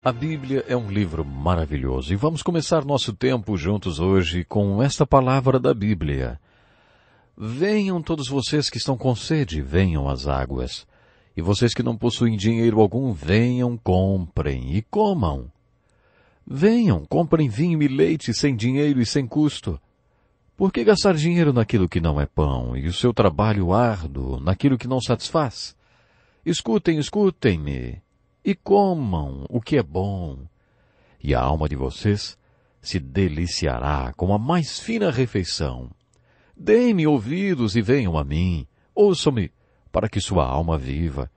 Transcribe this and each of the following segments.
A Bíblia é um livro maravilhoso e vamos começar nosso tempo juntos hoje com esta palavra da Bíblia. Venham todos vocês que estão com sede, venham às águas. E vocês que não possuem dinheiro algum, venham, comprem e comam. Venham, comprem vinho e leite sem dinheiro e sem custo. Por que gastar dinheiro naquilo que não é pão e o seu trabalho árduo naquilo que não satisfaz? Escutem-me. E comam o que é bom, e a alma de vocês se deliciará com a mais fina refeição. Deem-me ouvidos e venham a mim, ouçam-me, para que sua alma viva.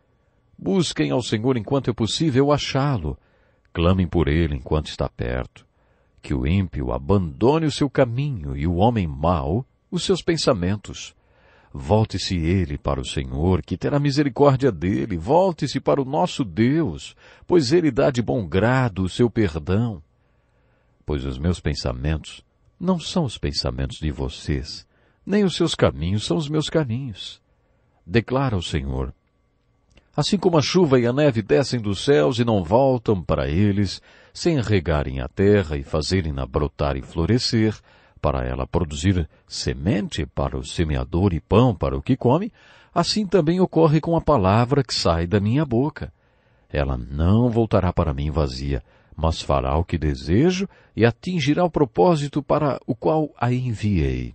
Busquem ao Senhor enquanto é possível achá-lo, clamem por ele enquanto está perto. Que o ímpio abandone o seu caminho e o homem mau os seus pensamentos. Volte-se ele para o Senhor, que terá misericórdia dele. Volte-se para o nosso Deus, pois ele dá de bom grado o seu perdão. Pois os meus pensamentos não são os pensamentos de vocês, nem os seus caminhos são os meus caminhos. Declara o Senhor. Assim como a chuva e a neve descem dos céus e não voltam para eles, sem regarem a terra e fazerem-na brotar e florescer, para ela produzir semente para o semeador e pão para o que come, assim também ocorre com a palavra que sai da minha boca. Ela não voltará para mim vazia, mas fará o que desejo e atingirá o propósito para o qual a enviei.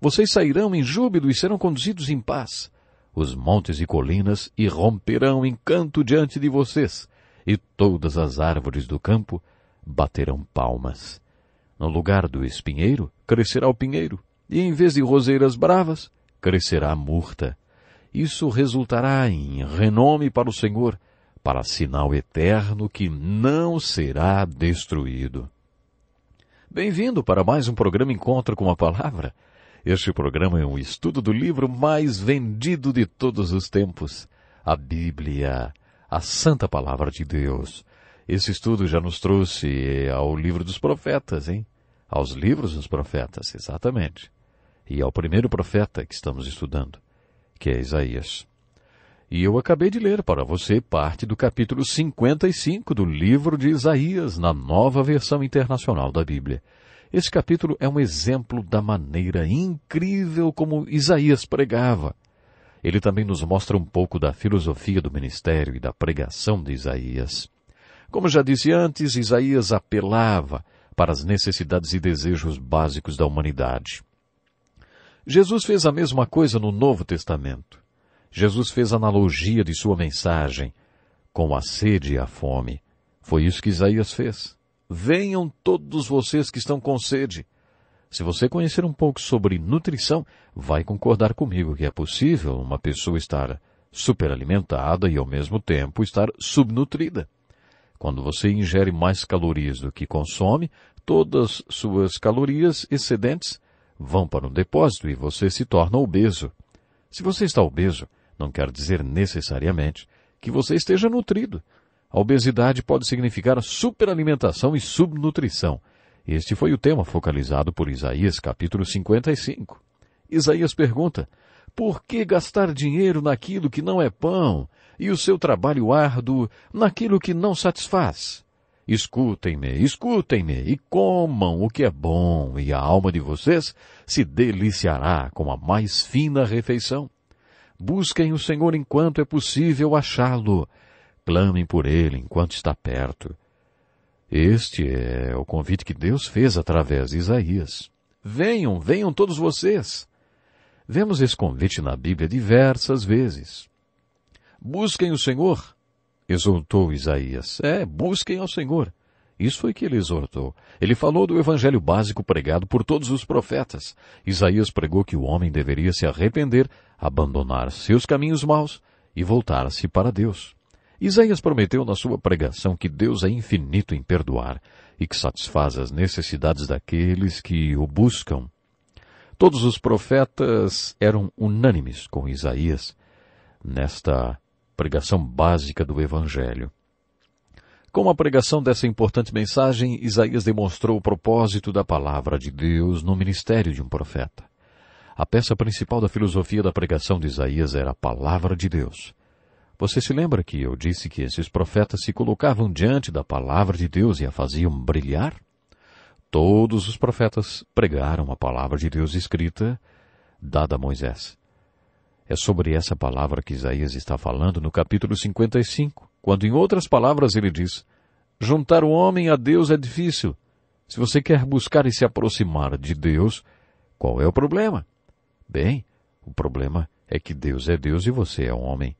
Vocês sairão em júbilo e serão conduzidos em paz. Os montes e colinas irromperão em canto diante de vocês, e todas as árvores do campo baterão palmas. No lugar do espinheiro, crescerá o pinheiro, e em vez de roseiras bravas, crescerá a murta. Isso resultará em renome para o Senhor, para sinal eterno que não será destruído. Bem-vindo para mais um programa Encontro com a Palavra. Este programa é um estudo do livro mais vendido de todos os tempos, a Bíblia, a Santa Palavra de Deus. Esse estudo já nos trouxe ao livro dos profetas, Aos livros dos profetas, exatamente. E ao primeiro profeta que estamos estudando, que é Isaías. E eu acabei de ler para você parte do capítulo 55 do livro de Isaías, na Nova Versão Internacional da Bíblia. Esse capítulo é um exemplo da maneira incrível como Isaías pregava. Ele também nos mostra um pouco da filosofia do ministério e da pregação de Isaías. Como já disse antes, Isaías apelava para as necessidades e desejos básicos da humanidade. Jesus fez a mesma coisa no Novo Testamento. Jesus fez analogia de sua mensagem com a sede e a fome. Foi isso que Isaías fez. Venham todos vocês que estão com sede. Se você conhecer um pouco sobre nutrição, vai concordar comigo que é possível uma pessoa estar superalimentada e ao mesmo tempo estar subnutrida. Quando você ingere mais calorias do que consome, todas suas calorias excedentes vão para um depósito e você se torna obeso. Se você está obeso, não quer dizer necessariamente que você esteja nutrido. A obesidade pode significar superalimentação e subnutrição. Este foi o tema focalizado por Isaías, capítulo 55. Isaías pergunta, por que gastar dinheiro naquilo que não é pão e o seu trabalho árduo naquilo que não satisfaz? Escutem-me e comam o que é bom, e a alma de vocês se deliciará com a mais fina refeição. Busquem o Senhor enquanto é possível achá-lo. Clamem por ele enquanto está perto. Este é o convite que Deus fez através de Isaías. Venham todos vocês. Vemos esse convite na Bíblia diversas vezes. Busquem o Senhor, exortou Isaías. Busquem ao Senhor. Isso foi que ele exortou. Ele falou do evangelho básico pregado por todos os profetas. Isaías pregou que o homem deveria se arrepender, abandonar seus caminhos maus e voltar-se para Deus. Isaías prometeu na sua pregação que Deus é infinito em perdoar e que satisfaz as necessidades daqueles que o buscam. Todos os profetas eram unânimes com Isaías nesta pregação básica do Evangelho. Com a pregação dessa importante mensagem, Isaías demonstrou o propósito da palavra de Deus no ministério de um profeta. A peça principal da filosofia da pregação de Isaías era a palavra de Deus. Você se lembra que eu disse que esses profetas se colocavam diante da palavra de Deus e a faziam brilhar? Todos os profetas pregaram a palavra de Deus escrita, dada a Moisés. É sobre essa palavra que Isaías está falando no capítulo 55, quando em outras palavras ele diz: juntar o homem a Deus é difícil. Se você quer buscar e se aproximar de Deus, qual é o problema? Bem, o problema é que Deus é Deus e você é um homem.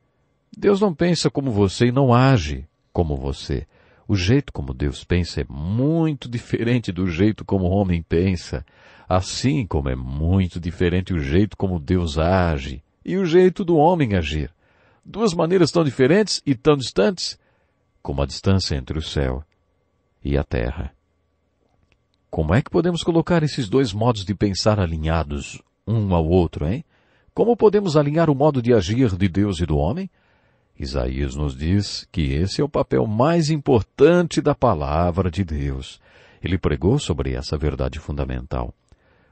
Deus não pensa como você e não age como você. O jeito como Deus pensa é muito diferente do jeito como o homem pensa, assim como é muito diferente o jeito como Deus age e o jeito do homem agir. Duas maneiras tão diferentes e tão distantes como a distância entre o céu e a terra. Como é que podemos colocar esses dois modos de pensar alinhados um ao outro, hein? Como podemos alinhar o modo de agir de Deus e do homem? Isaías nos diz que esse é o papel mais importante da palavra de Deus. Ele pregou sobre essa verdade fundamental.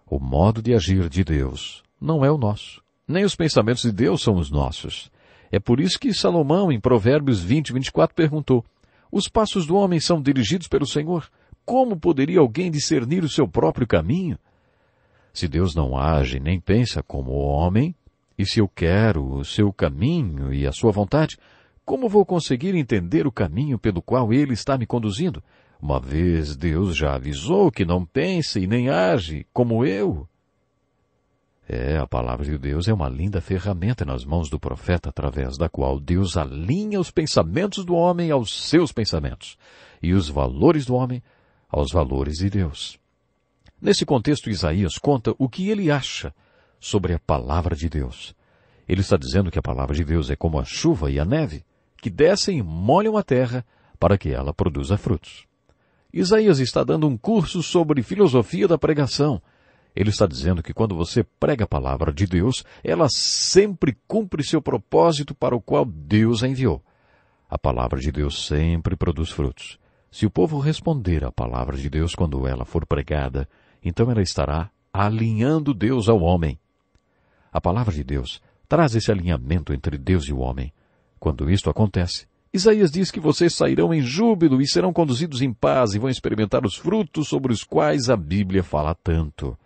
O modo de agir de Deus não é o nosso. Nem os pensamentos de Deus são os nossos. É por isso que Salomão, em Provérbios 20:24, perguntou: os passos do homem são dirigidos pelo Senhor. Como poderia alguém discernir o seu próprio caminho? Se Deus não age nem pensa como o homem, e se eu quero o seu caminho e a sua vontade, como vou conseguir entender o caminho pelo qual ele está me conduzindo? Uma vez Deus já avisou que não pensa e nem age como eu. A palavra de Deus é uma linda ferramenta nas mãos do profeta, através da qual Deus alinha os pensamentos do homem aos seus pensamentos, e os valores do homem aos valores de Deus. Nesse contexto, Isaías conta o que ele acha sobre a palavra de Deus. Ele está dizendo que a palavra de Deus é como a chuva e a neve, que descem e molham a terra para que ela produza frutos. Isaías está dando um curso sobre filosofia da pregação. Ele está dizendo que quando você prega a palavra de Deus, ela sempre cumpre seu propósito para o qual Deus a enviou. A palavra de Deus sempre produz frutos. Se o povo responder à palavra de Deus quando ela for pregada, então ela estará alinhando Deus ao homem. A palavra de Deus traz esse alinhamento entre Deus e o homem. Quando isto acontece, Isaías diz que vocês sairão em júbilo e serão conduzidos em paz e vão experimentar os frutos sobre os quais a Bíblia fala tanto.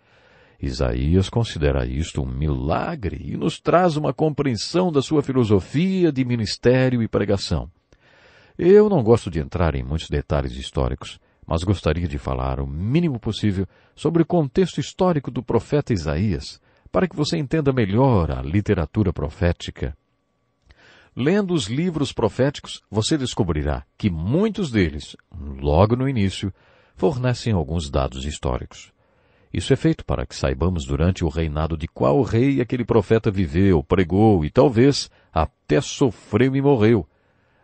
Isaías considera isto um milagre e nos traz uma compreensão da sua filosofia de ministério e pregação. Eu não gosto de entrar em muitos detalhes históricos, mas gostaria de falar o mínimo possível sobre o contexto histórico do profeta Isaías, para que você entenda melhor a literatura profética. Lendo os livros proféticos, você descobrirá que muitos deles, logo no início, fornecem alguns dados históricos. Isso é feito para que saibamos durante o reinado de qual rei aquele profeta viveu, pregou e talvez até sofreu e morreu.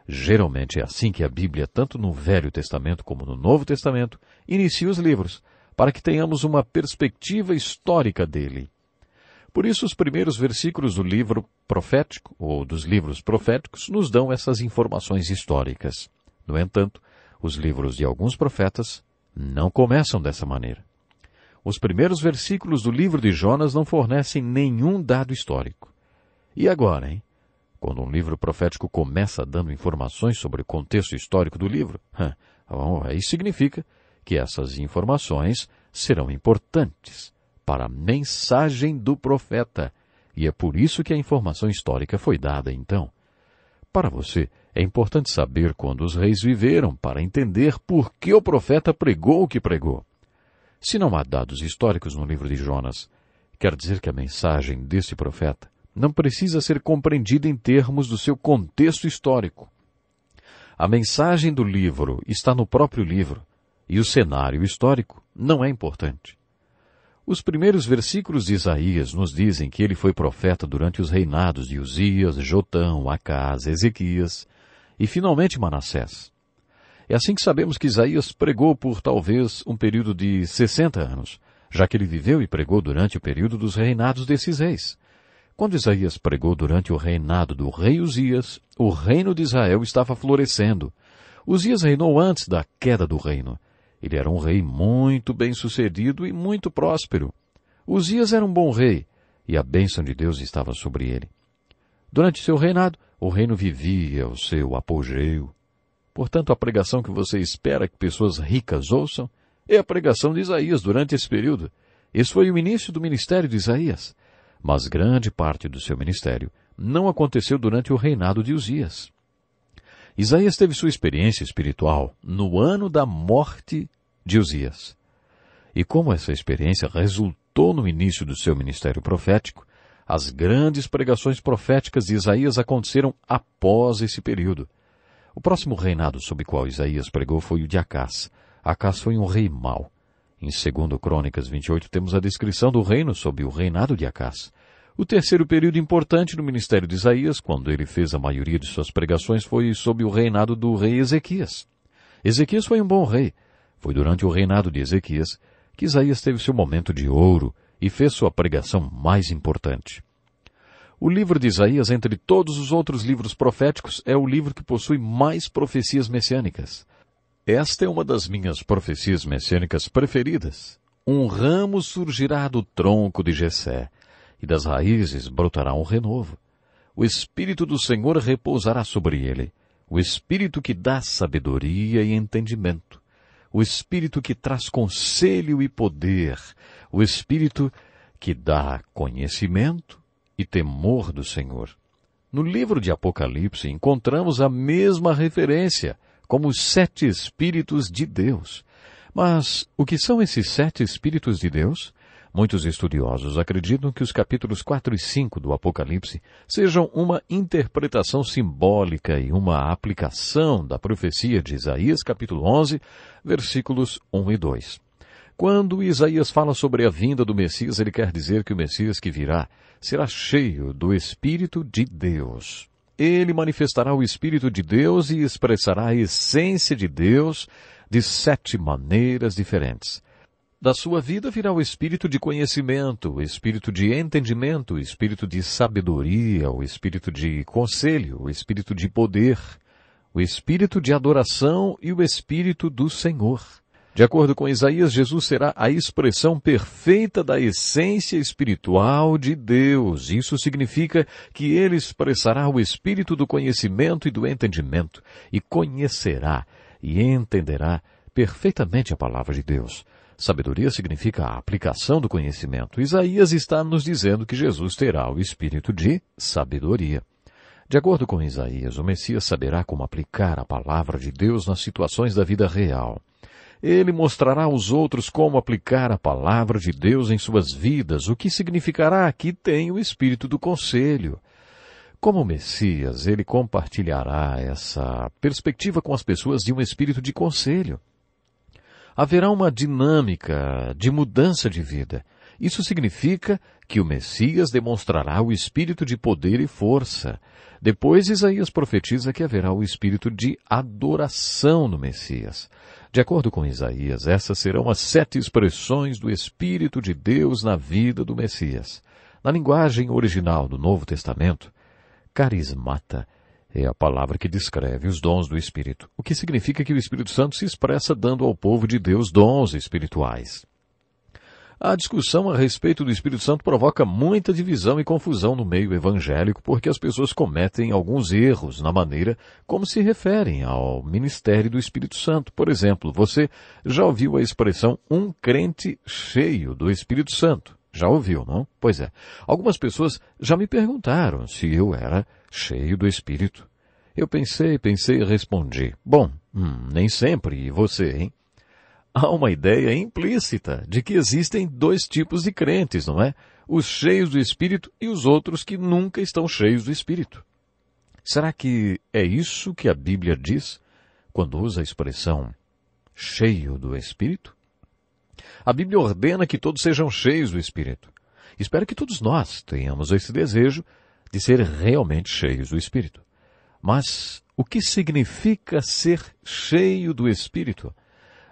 Geralmente é assim que a Bíblia, tanto no Velho Testamento como no Novo Testamento, inicia os livros, para que tenhamos uma perspectiva histórica dele. Por isso, os primeiros versículos do livro profético, ou dos livros proféticos, nos dão essas informações históricas. No entanto, os livros de alguns profetas não começam dessa maneira. Os primeiros versículos do livro de Jonas não fornecem nenhum dado histórico. E agora, hein? Quando um livro profético começa dando informações sobre o contexto histórico do livro, aí significa que essas informações serão importantes para a mensagem do profeta. E é por isso que a informação histórica foi dada, então. Para você, é importante saber quando os reis viveram para entender por que o profeta pregou o que pregou. Se não há dados históricos no livro de Jonas, quer dizer que a mensagem desse profeta não precisa ser compreendida em termos do seu contexto histórico. A mensagem do livro está no próprio livro, e o cenário histórico não é importante. Os primeiros versículos de Isaías nos dizem que ele foi profeta durante os reinados de Uzias, Jotão, Acás, Ezequias e finalmente Manassés. É assim que sabemos que Isaías pregou por talvez um período de 60 anos, já que ele viveu e pregou durante o período dos reinados desses reis. Quando Isaías pregou durante o reinado do rei Uzias, o reino de Israel estava florescendo. Uzias reinou antes da queda do reino. Ele era um rei muito bem-sucedido e muito próspero. Uzias era um bom rei, e a bênção de Deus estava sobre ele. Durante seu reinado, O reino vivia o seu apogeu. Portanto, a pregação que você espera que pessoas ricas ouçam é a pregação de Isaías durante esse período. Esse foi o início do ministério de Isaías. Mas grande parte do seu ministério não aconteceu durante o reinado de Uzias. Isaías teve sua experiência espiritual no ano da morte de Uzias. E como essa experiência resultou no início do seu ministério profético, as grandes pregações proféticas de Isaías aconteceram após esse período. O próximo reinado sob o qual Isaías pregou foi o de Acás. Acás foi um rei mau. Em 2 Crônicas 28 temos a descrição do reino sob o reinado de Acás. O terceiro período importante no ministério de Isaías, quando ele fez a maioria de suas pregações, foi sob o reinado do rei Ezequias. Ezequias foi um bom rei. Foi durante o reinado de Ezequias que Isaías teve seu momento de ouro e fez sua pregação mais importante. O livro de Isaías, entre todos os outros livros proféticos, é o livro que possui mais profecias messiânicas. Esta é uma das minhas profecias messiânicas preferidas. Um ramo surgirá do tronco de Jessé, e das raízes brotará um renovo. O Espírito do Senhor repousará sobre ele, o Espírito que dá sabedoria e entendimento, o Espírito que traz conselho e poder, o Espírito que dá conhecimento e temor do Senhor. No livro de Apocalipse encontramos a mesma referência, como os 7 Espíritos de Deus. Mas o que são esses 7 Espíritos de Deus? Muitos estudiosos acreditam que os capítulos 4 e 5 do Apocalipse sejam uma interpretação simbólica e uma aplicação da profecia de Isaías capítulo 11, versículos 1 e 2. Quando Isaías fala sobre a vinda do Messias, ele quer dizer que o Messias que virá será cheio do Espírito de Deus. Ele manifestará o Espírito de Deus e expressará a essência de Deus de 7 maneiras diferentes. Da sua vida virá o espírito de conhecimento, o espírito de entendimento, o espírito de sabedoria, o espírito de conselho, o espírito de poder, o espírito de adoração e o espírito do Senhor. De acordo com Isaías, Jesus será a expressão perfeita da essência espiritual de Deus. Isso significa que ele expressará o espírito do conhecimento e do entendimento, e conhecerá e entenderá perfeitamente a palavra de Deus. Sabedoria significa a aplicação do conhecimento. Isaías está nos dizendo que Jesus terá o espírito de sabedoria. De acordo com Isaías, o Messias saberá como aplicar a palavra de Deus nas situações da vida real. Ele mostrará aos outros como aplicar a palavra de Deus em suas vidas, o que significará que tem o espírito do conselho. Como Messias, ele compartilhará essa perspectiva com as pessoas de um espírito de conselho. Haverá uma dinâmica de mudança de vida. Isso significa que o Messias demonstrará o espírito de poder e força. Depois, Isaías profetiza que haverá o espírito de adoração no Messias. De acordo com Isaías, essas serão as 7 expressões do Espírito de Deus na vida do Messias. Na linguagem original do Novo Testamento, carismata é a palavra que descreve os dons do Espírito, o que significa que o Espírito Santo se expressa dando ao povo de Deus dons espirituais. A discussão a respeito do Espírito Santo provoca muita divisão e confusão no meio evangélico, porque as pessoas cometem alguns erros na maneira como se referem ao ministério do Espírito Santo. Por exemplo, você já ouviu a expressão um crente cheio do Espírito Santo? Já ouviu, não? Pois é. Algumas pessoas já me perguntaram se eu era cheio do Espírito. Eu pensei e respondi. Bom, nem sempre. E você, hein? Há uma ideia implícita de que existem 2 tipos de crentes, não é? Os cheios do Espírito e os outros que nunca estão cheios do Espírito. Será que é isso que a Bíblia diz quando usa a expressão cheio do Espírito? A Bíblia ordena que todos sejam cheios do Espírito. Espero que todos nós tenhamos esse desejo de ser realmente cheios do Espírito. Mas o que significa ser cheio do Espírito?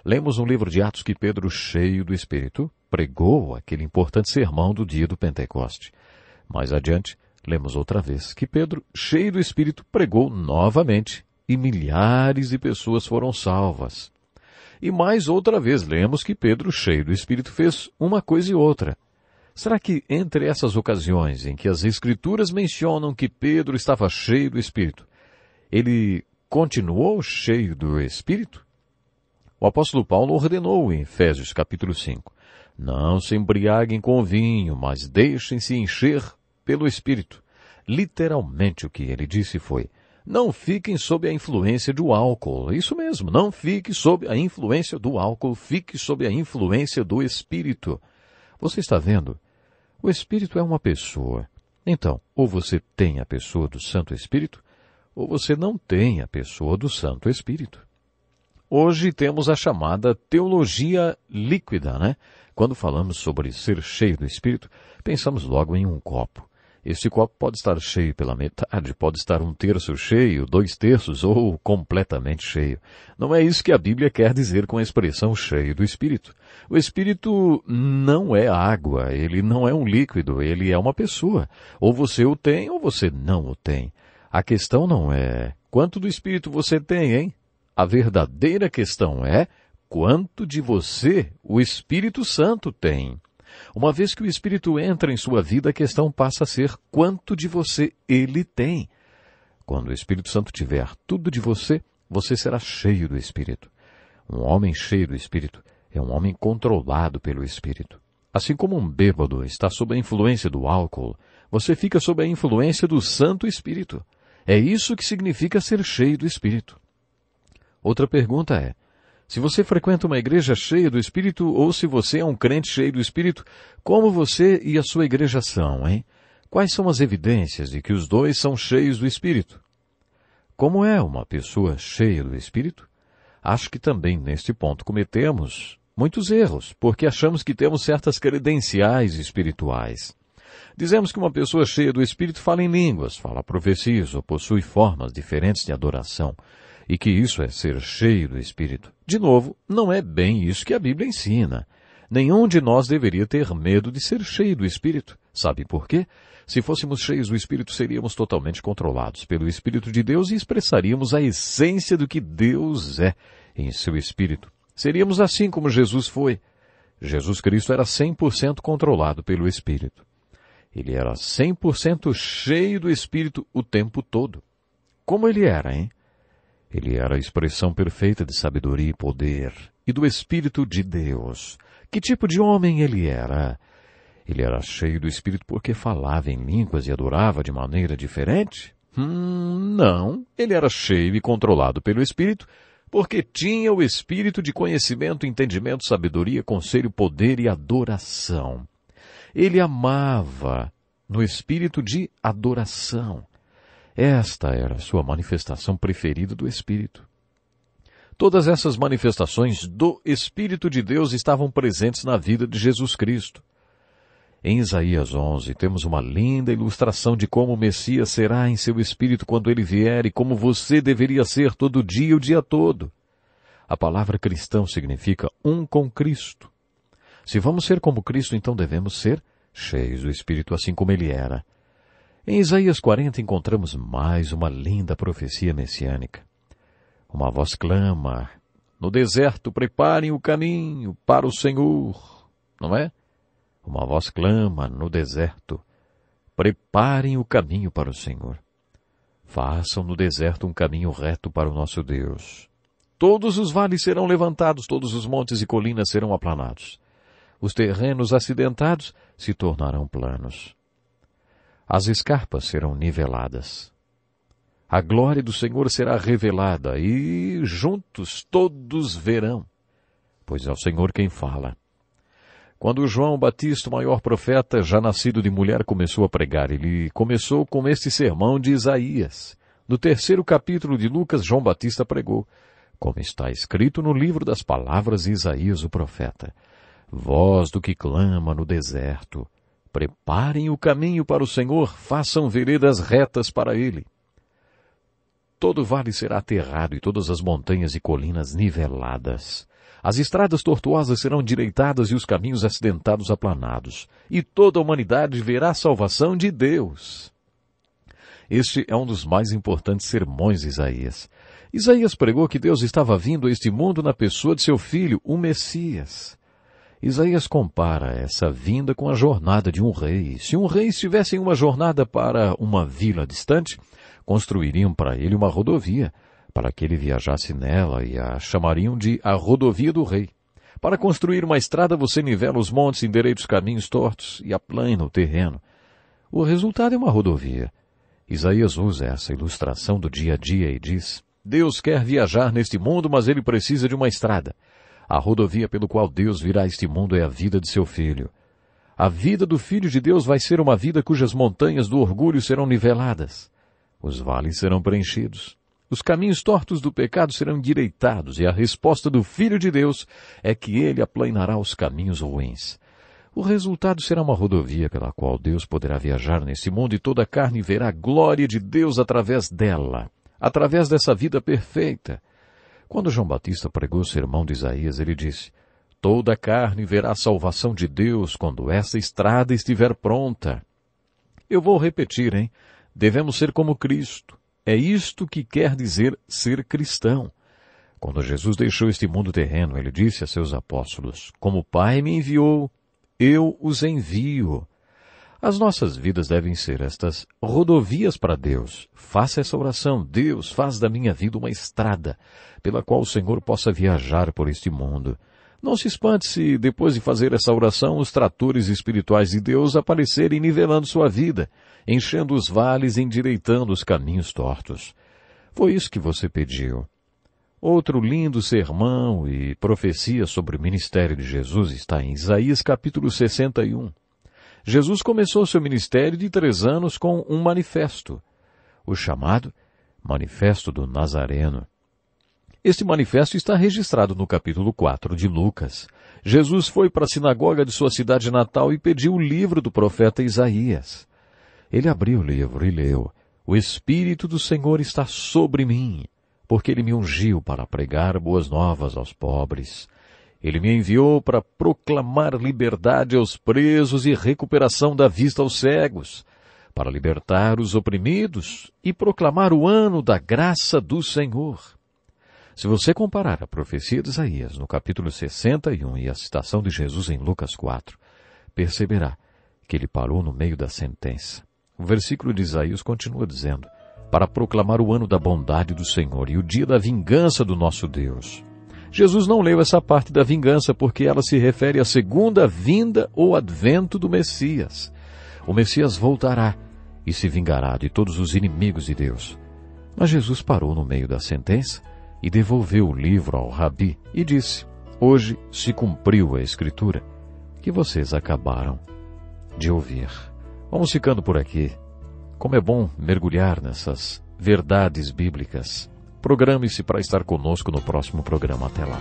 Lemos no livro de Atos que Pedro, cheio do Espírito, pregou aquele importante sermão do dia do Pentecoste. Mais adiante, lemos outra vez que Pedro, cheio do Espírito, pregou novamente e milhares de pessoas foram salvas. E mais outra vez lemos que Pedro, cheio do Espírito, fez uma coisa e outra. Será que entre essas ocasiões em que as Escrituras mencionam que Pedro estava cheio do Espírito, ele continuou cheio do Espírito? O apóstolo Paulo ordenou em Efésios capítulo 5, não se embriaguem com vinho, mas deixem-se encher pelo Espírito. Literalmente o que ele disse foi, não fiquem sob a influência do álcool. Isso mesmo, não fique sob a influência do álcool, fique sob a influência do Espírito. Você está vendo? O Espírito é uma pessoa. Então, ou você tem a pessoa do Santo Espírito, ou você não tem a pessoa do Santo Espírito. Hoje temos a chamada teologia líquida, né? Quando falamos sobre ser cheio do Espírito, pensamos logo em um copo. Este copo pode estar cheio pela metade, pode estar 1/3 cheio, 2/3 ou completamente cheio. Não é isso que a Bíblia quer dizer com a expressão cheio do Espírito. O Espírito não é água, ele não é um líquido, ele é uma pessoa. Ou você o tem ou você não o tem. A questão não é quanto do Espírito você tem, hein? A verdadeira questão é quanto de você o Espírito Santo tem. Uma vez que o Espírito entra em sua vida, a questão passa a ser quanto de você ele tem. Quando o Espírito Santo tiver tudo de você, você será cheio do Espírito. Um homem cheio do Espírito é um homem controlado pelo Espírito. Assim como um bêbado está sob a influência do álcool, você fica sob a influência do Santo Espírito. É isso que significa ser cheio do Espírito. Outra pergunta é, se você frequenta uma igreja cheia do Espírito ou se você é um crente cheio do Espírito, como você e a sua igreja são, hein? Quais são as evidências de que os dois são cheios do Espírito? Como é uma pessoa cheia do Espírito? Acho que também neste ponto cometemos muitos erros, porque achamos que temos certas credenciais espirituais. Dizemos que uma pessoa cheia do Espírito fala em línguas, fala profecias ou possui formas diferentes de adoração, e que isso é ser cheio do Espírito. De novo, não é bem isso que a Bíblia ensina. Nenhum de nós deveria ter medo de ser cheio do Espírito. Sabe por quê? Se fôssemos cheios do Espírito, seríamos totalmente controlados pelo Espírito de Deus e expressaríamos a essência do que Deus é em seu Espírito. Seríamos assim como Jesus foi. Jesus Cristo era 100% controlado pelo Espírito. Ele era 100% cheio do Espírito o tempo todo. Como ele era, hein? Ele era a expressão perfeita de sabedoria e poder, e do Espírito de Deus. Que tipo de homem ele era? Ele era cheio do Espírito porque falava em línguas e adorava de maneira diferente? Não. Ele era cheio e controlado pelo Espírito porque tinha o Espírito de conhecimento, entendimento, sabedoria, conselho, poder e adoração. Ele amava no Espírito de adoração. Esta era a sua manifestação preferida do Espírito. Todas essas manifestações do Espírito de Deus estavam presentes na vida de Jesus Cristo. Em Isaías 11, temos uma linda ilustração de como o Messias será em seu Espírito quando ele vier e como você deveria ser todo dia, o dia todo. A palavra cristão significa um com Cristo. Se vamos ser como Cristo, então devemos ser cheios do Espírito assim como ele era. Em Isaías 40 encontramos mais uma linda profecia messiânica. Uma voz clama, no deserto preparem o caminho para o Senhor, não é? Uma voz clama no deserto, preparem o caminho para o Senhor. Façam no deserto um caminho reto para o nosso Deus. Todos os vales serão levantados, todos os montes e colinas serão aplanados. Os terrenos acidentados se tornarão planos. As escarpas serão niveladas. A glória do Senhor será revelada e juntos todos verão, pois é o Senhor quem fala. Quando João Batista, o maior profeta, já nascido de mulher, começou a pregar, ele começou com este sermão de Isaías. No 3º capítulo de Lucas, João Batista pregou, como está escrito no livro das palavras de Isaías, o profeta. Voz do que clama no deserto, preparem o caminho para o Senhor, façam veredas retas para ele. Todo vale será aterrado e todas as montanhas e colinas niveladas. As estradas tortuosas serão direitadas e os caminhos acidentados aplanados. E toda a humanidade verá a salvação de Deus. Este é um dos mais importantes sermões de Isaías. Isaías pregou que Deus estava vindo a este mundo na pessoa de seu filho, o Messias. Isaías compara essa vinda com a jornada de um rei. Se um rei estivesse em uma jornada para uma vila distante, construiriam para ele uma rodovia, para que ele viajasse nela e a chamariam de a rodovia do rei. Para construir uma estrada você nivela os montes, endireita os caminhos tortos e aplana o terreno. O resultado é uma rodovia. Isaías usa essa ilustração do dia a dia e diz: Deus quer viajar neste mundo, mas ele precisa de uma estrada. A rodovia pelo qual Deus virá a este mundo é a vida de seu filho. A vida do Filho de Deus vai ser uma vida cujas montanhas do orgulho serão niveladas. Os vales serão preenchidos. Os caminhos tortos do pecado serão endireitados, e a resposta do Filho de Deus é que ele aplanará os caminhos ruins. O resultado será uma rodovia pela qual Deus poderá viajar nesse mundo e toda a carne verá a glória de Deus através dela, através dessa vida perfeita. Quando João Batista pregou o sermão de Isaías, ele disse: toda a carne verá a salvação de Deus quando essa estrada estiver pronta. Eu vou repetir, hein? Devemos ser como Cristo. É isto que quer dizer ser cristão. Quando Jesus deixou este mundo terreno, ele disse a seus apóstolos: como o Pai me enviou, eu os envio. As nossas vidas devem ser estas rodovias para Deus. Faça essa oração: Deus, faz da minha vida uma estrada, pela qual o Senhor possa viajar por este mundo. Não se espante se, depois de fazer essa oração, os tratores espirituais de Deus aparecerem nivelando sua vida, enchendo os vales e endireitando os caminhos tortos. Foi isso que você pediu. Outro lindo sermão e profecia sobre o ministério de Jesus está em Isaías capítulo 61. Jesus começou seu ministério de 3 anos com um manifesto, o chamado Manifesto do Nazareno. Este manifesto está registrado no capítulo 4 de Lucas. Jesus foi para a sinagoga de sua cidade natal e pediu o livro do profeta Isaías. Ele abriu o livro e leu: O Espírito do Senhor está sobre mim, porque ele me ungiu para pregar boas novas aos pobres. Ele me enviou para proclamar liberdade aos presos e recuperação da vista aos cegos, para libertar os oprimidos e proclamar o ano da graça do Senhor. Se você comparar a profecia de Isaías no capítulo 61 e a citação de Jesus em Lucas 4, perceberá que ele parou no meio da sentença. O versículo de Isaías continua dizendo: para proclamar o ano da bondade do Senhor e o dia da vingança do nosso Deus. Jesus não leu essa parte da vingança porque ela se refere à segunda vinda ou advento do Messias. O Messias voltará e se vingará de todos os inimigos de Deus. Mas Jesus parou no meio da sentença e devolveu o livro ao rabi e disse: hoje se cumpriu a Escritura que vocês acabaram de ouvir. Vamos ficando por aqui. Como é bom mergulhar nessas verdades bíblicas. Programe-se para estar conosco no próximo programa. Até lá.